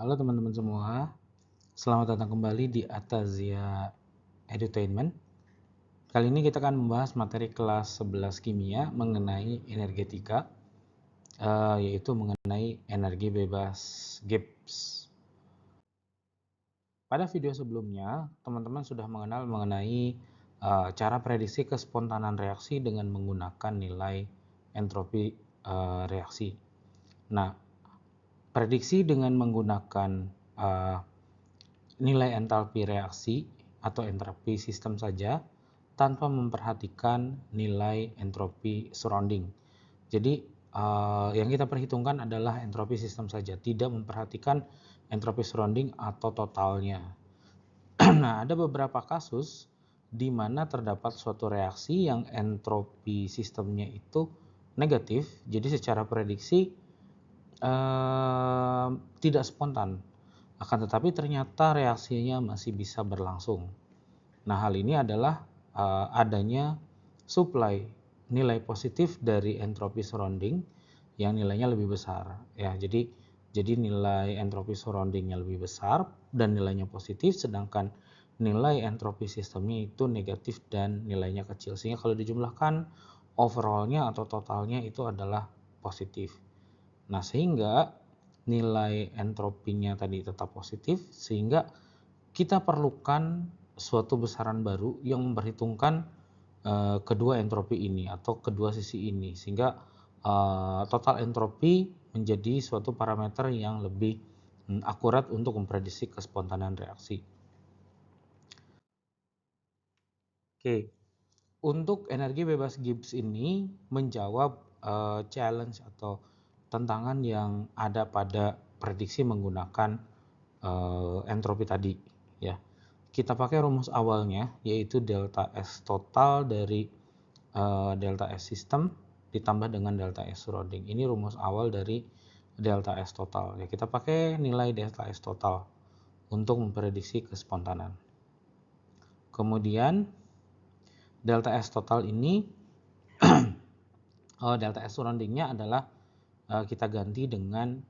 Halo teman-teman semua, selamat datang kembali di Atazia Edutainment. Kali ini kita akan membahas materi kelas 11 kimia mengenai energetika, yaitu mengenai energi bebas Gibbs. Pada video sebelumnya, teman-teman sudah mengenal mengenai cara prediksi kespontanan reaksi dengan menggunakan nilai entropi reaksi. Nah, prediksi dengan menggunakan nilai entalpi reaksi atau entalpi sistem saja tanpa memperhatikan nilai entropi surrounding. Jadi yang kita perhitungkan adalah entropi sistem saja, tidak memperhatikan entropi surrounding atau totalnya. Nah, ada beberapa kasus di mana terdapat suatu reaksi yang entropi sistemnya itu negatif, jadi secara prediksi tidak spontan, akan tetapi ternyata reaksinya masih bisa berlangsung. Nah, hal ini adalah adanya supply nilai positif dari entropi surrounding yang nilainya lebih besar. Ya, jadi nilai entropi surroundingnya lebih besar dan nilainya positif, sedangkan nilai entropi sistemnya itu negatif dan nilainya kecil. Sehingga kalau dijumlahkan overallnya atau totalnya itu adalah positif. Nah, sehingga nilai entropinya tadi tetap positif, sehingga kita perlukan suatu besaran baru yang memperhitungkan kedua entropi ini atau kedua sisi ini, sehingga total entropi menjadi suatu parameter yang lebih akurat untuk memprediksi kespontanan reaksi. Oke, untuk energi bebas Gibbs ini menjawab challenge atau tantangan yang ada pada prediksi menggunakan entropi tadi, ya. Kita pakai rumus awalnya, yaitu delta S total dari delta S system ditambah dengan delta S surrounding. Ini rumus awal dari delta S total. Ya, kita pakai nilai delta S total untuk memprediksi kespontanan. Kemudian delta S total ini delta S surroundingnya adalah kita ganti dengan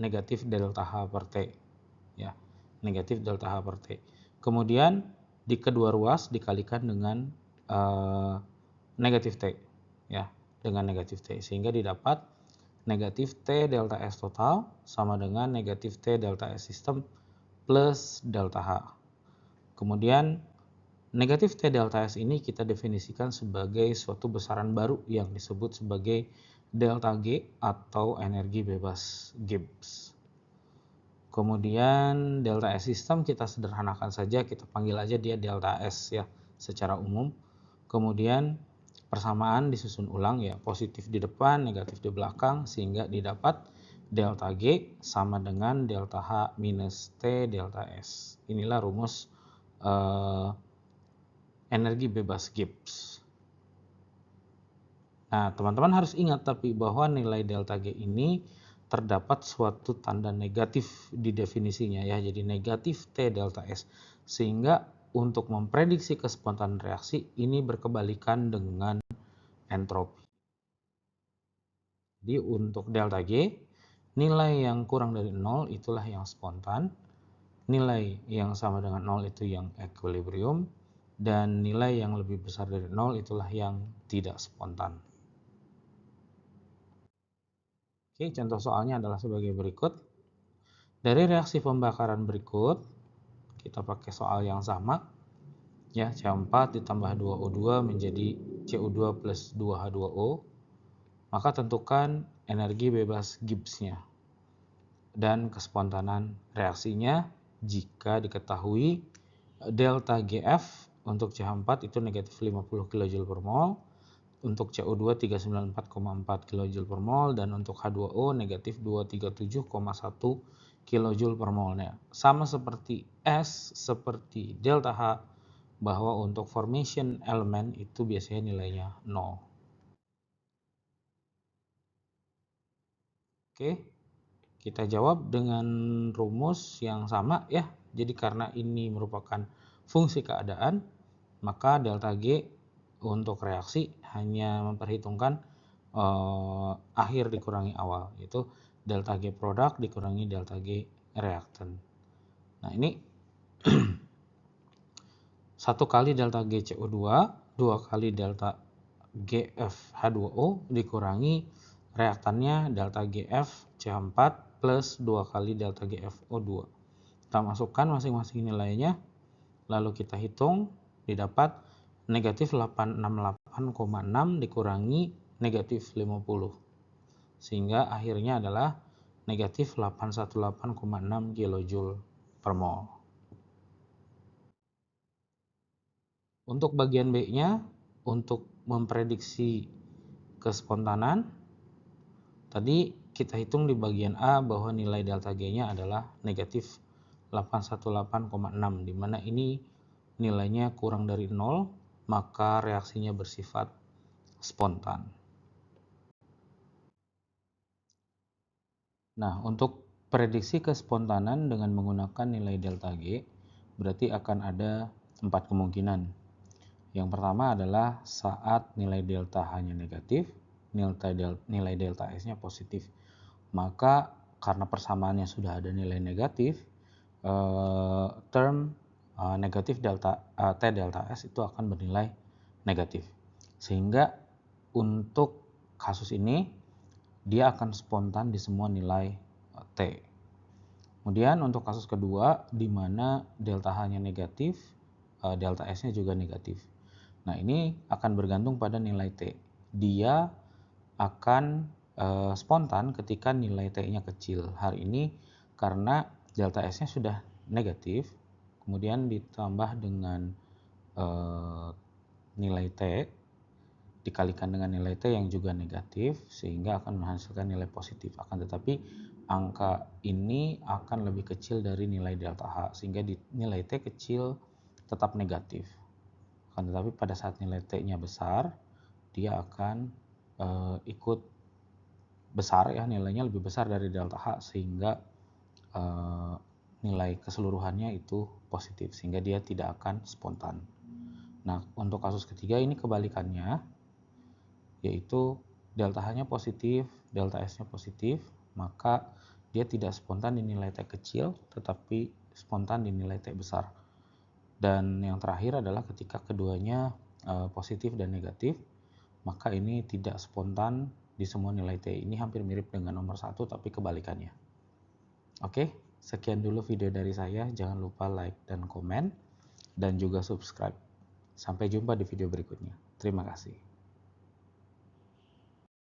negatif delta H per T, ya, negatif delta H per T. Kemudian di kedua ruas dikalikan dengan negatif T, ya, dengan negatif T, sehingga didapat negatif T delta S total sama dengan negatif T delta S system plus delta H. Kemudian negatif T delta S ini kita definisikan sebagai suatu besaran baru yang disebut sebagai delta G atau energi bebas Gibbs. Kemudian delta S system kita sederhanakan saja, kita panggil aja dia delta S ya secara umum. Kemudian persamaan disusun ulang, ya, positif di depan, negatif di belakang, sehingga didapat delta G sama dengan delta H minus T delta S. Inilah rumus energi bebas Gibbs. Nah, teman-teman harus ingat tapi bahwa nilai delta G ini terdapat suatu tanda negatif di definisinya, ya. Jadi negatif T delta S. Sehingga untuk memprediksi kespontanan reaksi ini berkebalikan dengan entropi. Jadi untuk delta G, nilai yang kurang dari 0 itulah yang spontan, nilai yang sama dengan 0 itu yang equilibrium, dan nilai yang lebih besar dari 0 itulah yang tidak spontan. Oke, contoh soalnya adalah sebagai berikut. Dari reaksi pembakaran berikut, kita pakai soal yang sama, ya, C4 ditambah 2O2 menjadi CO2 plus 2H2O. Maka tentukan energi bebas Gibbs-nya dan kespontanan reaksinya jika diketahui delta GF untuk CH4 itu negatif 50 kJ per mol, untuk CO2 394,4 kJ per mol, dan untuk H2O negatif 237,1 kJ per mol. Sama seperti S, seperti delta H, bahwa untuk formation elemen itu biasanya nilainya 0. Oke, kita jawab dengan rumus yang sama, ya. Jadi karena ini merupakan fungsi keadaan, maka delta G untuk reaksi hanya memperhitungkan akhir dikurangi awal, yaitu delta G produk dikurangi delta G reaktan. Nah, ini 1 kali delta GCO2, 2 kali delta GFH2O dikurangi reaktannya delta GFCH4 plus 2 kali delta GFO2. Kita masukkan masing-masing nilainya, lalu kita hitung, didapat negatif 868,6 dikurangi negatif 50. Sehingga akhirnya adalah negatif 818,6 kJ per mol. Untuk bagian B-nya, untuk memprediksi kespontanan, tadi kita hitung di bagian A bahwa nilai delta G-nya adalah negatif 818,6, di mana ini nilainya kurang dari 0, maka reaksinya bersifat spontan. Nah, untuk prediksi kespontanan dengan menggunakan nilai delta G, berarti akan ada 4 kemungkinan. Yang pertama adalah saat nilai delta H-nya negatif, nilai delta S-nya positif. Maka karena persamaannya sudah ada nilai negatif, term negatif delta T delta S itu akan bernilai negatif. Sehingga untuk kasus ini dia akan spontan di semua nilai T. Kemudian untuk kasus kedua di mana delta H-nya negatif, delta S-nya juga negatif. Nah, ini akan bergantung pada nilai T. Dia akan spontan ketika nilai T-nya kecil. Hal ini karena delta S-nya sudah negatif, kemudian ditambah dengan nilai T, dikalikan dengan nilai T yang juga negatif, sehingga akan menghasilkan nilai positif. Akan tetapi angka ini akan lebih kecil dari nilai delta H, sehingga nilai T kecil tetap negatif. Akan tetapi pada saat nilai T-nya besar, dia akan ikut besar ya, nilainya lebih besar dari delta H, sehingga nilai keseluruhannya itu positif, sehingga dia tidak akan spontan. Nah, untuk kasus ketiga ini kebalikannya, yaitu delta H-nya positif, delta S-nya positif, maka dia tidak spontan di nilai T kecil, tetapi spontan di nilai T besar. Dan yang terakhir adalah ketika keduanya positif dan negatif, maka ini tidak spontan di semua nilai T. Ini hampir mirip dengan nomor 1 tapi kebalikannya. Oke, sekian dulu video dari saya. Jangan lupa like dan komen dan juga subscribe. Sampai jumpa di video berikutnya. Terima kasih.